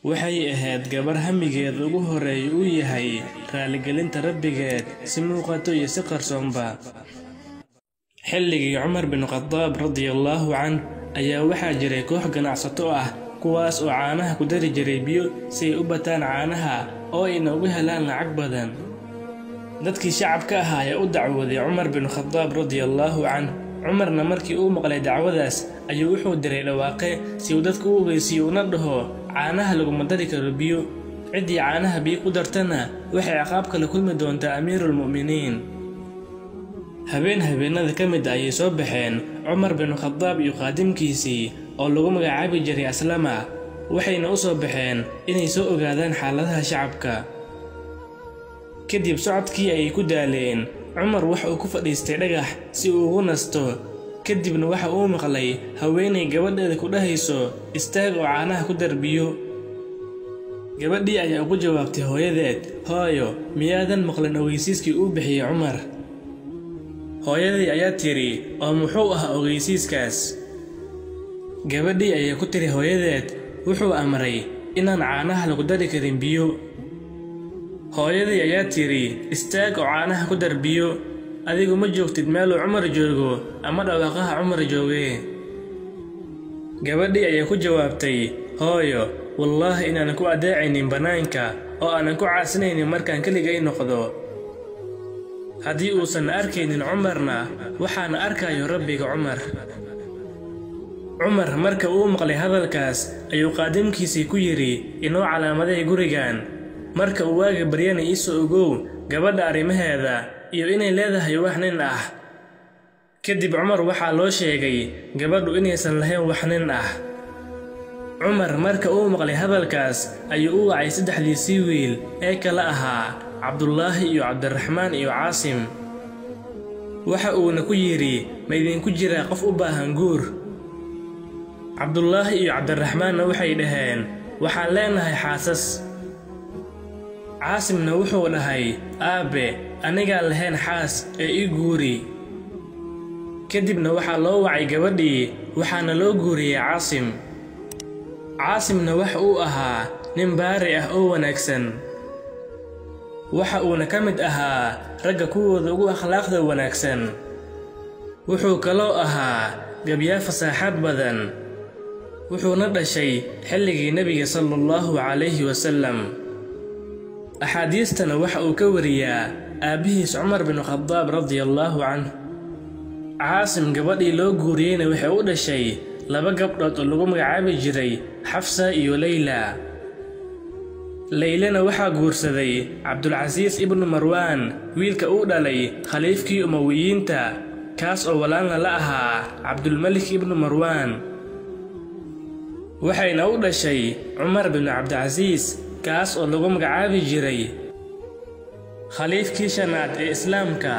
waxay ahayd gabar hamigeed ugu horeeyay uu yahay raaligelinta rabbigeed si muuqato iyo si qarsoonba. xilligii Cumar bin Khattab radiyallahu anhu ayaa waxaa jiray koox ganacsato ah kuwaas oo caanaha ku dari jiray biyo si ay u bataan caanaha oo ay noogu helaan lacag badan. dadkii shacabka ahaa ayaa u dacwooday Cumar bin Khattab radiyallahu anhu. Cumarna markii uu maqlay dacwadaas ayuu wuxuu diray dhawaaqe si uu dadku u ogeysiiyo una dhaho caanaha laguma dari karo biyo. ciddii caanaha biyo ku dartana waxay ciqaab kala kulmi doontaa amiirul mu'miniin. habeenada ka mid ayay soo baxeen Cumar bin Khattab iyo qaadimkiisii oo lagu magacaabi jiray Aslama, waxayna u soo baxeen inay soo ogaadaan xaaladaha shacabka. kadib socodkii ay ku daaleen, Cumar waxa uu ku fadhiistay dhagax si uu ugu nasto. kadibna waxa uu maqlay haweeney gabadheeda ku dhahayso istaag oo caanaha ku dar biyo. gabadhii ayaa ugu jawaabtay hooyadeed, hooyo miyaadan maqlin ogeysiiskii uu bixiyay Cumar? hooyadii ayaa tiri, oo muxuu ahaa ogeysiiskaas? gabadhii ayaa ku tiri hooyadeed, wuxuu amray inaan caanaha lagu dari karin biyo. hooyadii ayaa tiri, istaag oo caanaha ku dar biyo. adigu ma joogtid meeluu Cumar joogo ama dhawaaqaha Cumar jooge. gabadhii ayaa ku jawaabtay, hooyo wallaahi inaanan ku adeecaynin bannaanka oo aanan ku caasinaynin markaan keligay noqdo. haddii uusan arkaynin Cumarna waxaana arkayo rabbiga Cumar. Cumar marka uu maqlay hadalkaas ayuu qaadimkiisii ku yidhi, inoo calaamaday gurigan. marka uu waaga baryana iisoo ogow gabadha arrimaheeda iyo inay leedahay wax nin ah. kadib Cumar waxaa loo sheegay gabadhu inaysan lahayn wax nin ah. Cumar marka uu maqlay hadalkaas ayuu u wacay saddexdiisii wiil ee kala ahaa Cabdullaahi iyo Cabdiraxmaan iyo Caasim. waxa uuna ku yidhi, ma idinku jiraa qof u baahan guur? Cabdullaahi iyo Cabdiraxmaanna waxay dhaheen, waxaan leenahay xaasas. Caasimna wuxuu dhahay, aabe anigaan lahayn xaas ee ii guuri. kadibna waxaa loo wacay gabadhii waxaana loo guuriyey Caasim. Caasimna waxa uu ahaa nin baari ah oo wanaagsan. waxa uuna ka mid ahaa ragga kuwooda ugu akhlaaqda wanaagsan. wuxuu kaloo ahaa gabyaa fasaaxad badan. wuxuuna dhashay xilligii Nabiga sallallahu calayhi wasallam. axaadiistana waxa uu ka wariyaa aabihiis Cumar bin Khattab radiyallahu anhu. Caasim gabadhii loo guuriyeyna waxay u dhashay laba gabdhood oo lagu magacaabi jiray Xafsa iyo Layla. Laylana waxaa guursaday Cabdulcasiis ibnu Marwaan, wiilka uu dhalay khaliifkii Umayyiyiinta, kaas oo walaalna la ahaa Cabdulmalik ibnu Marwaan. waxayna u dhashay Cumar bin Cabdicasiis, kaas oo lagu magacaabi jiray khaliifkii shanaad ee Islaamka.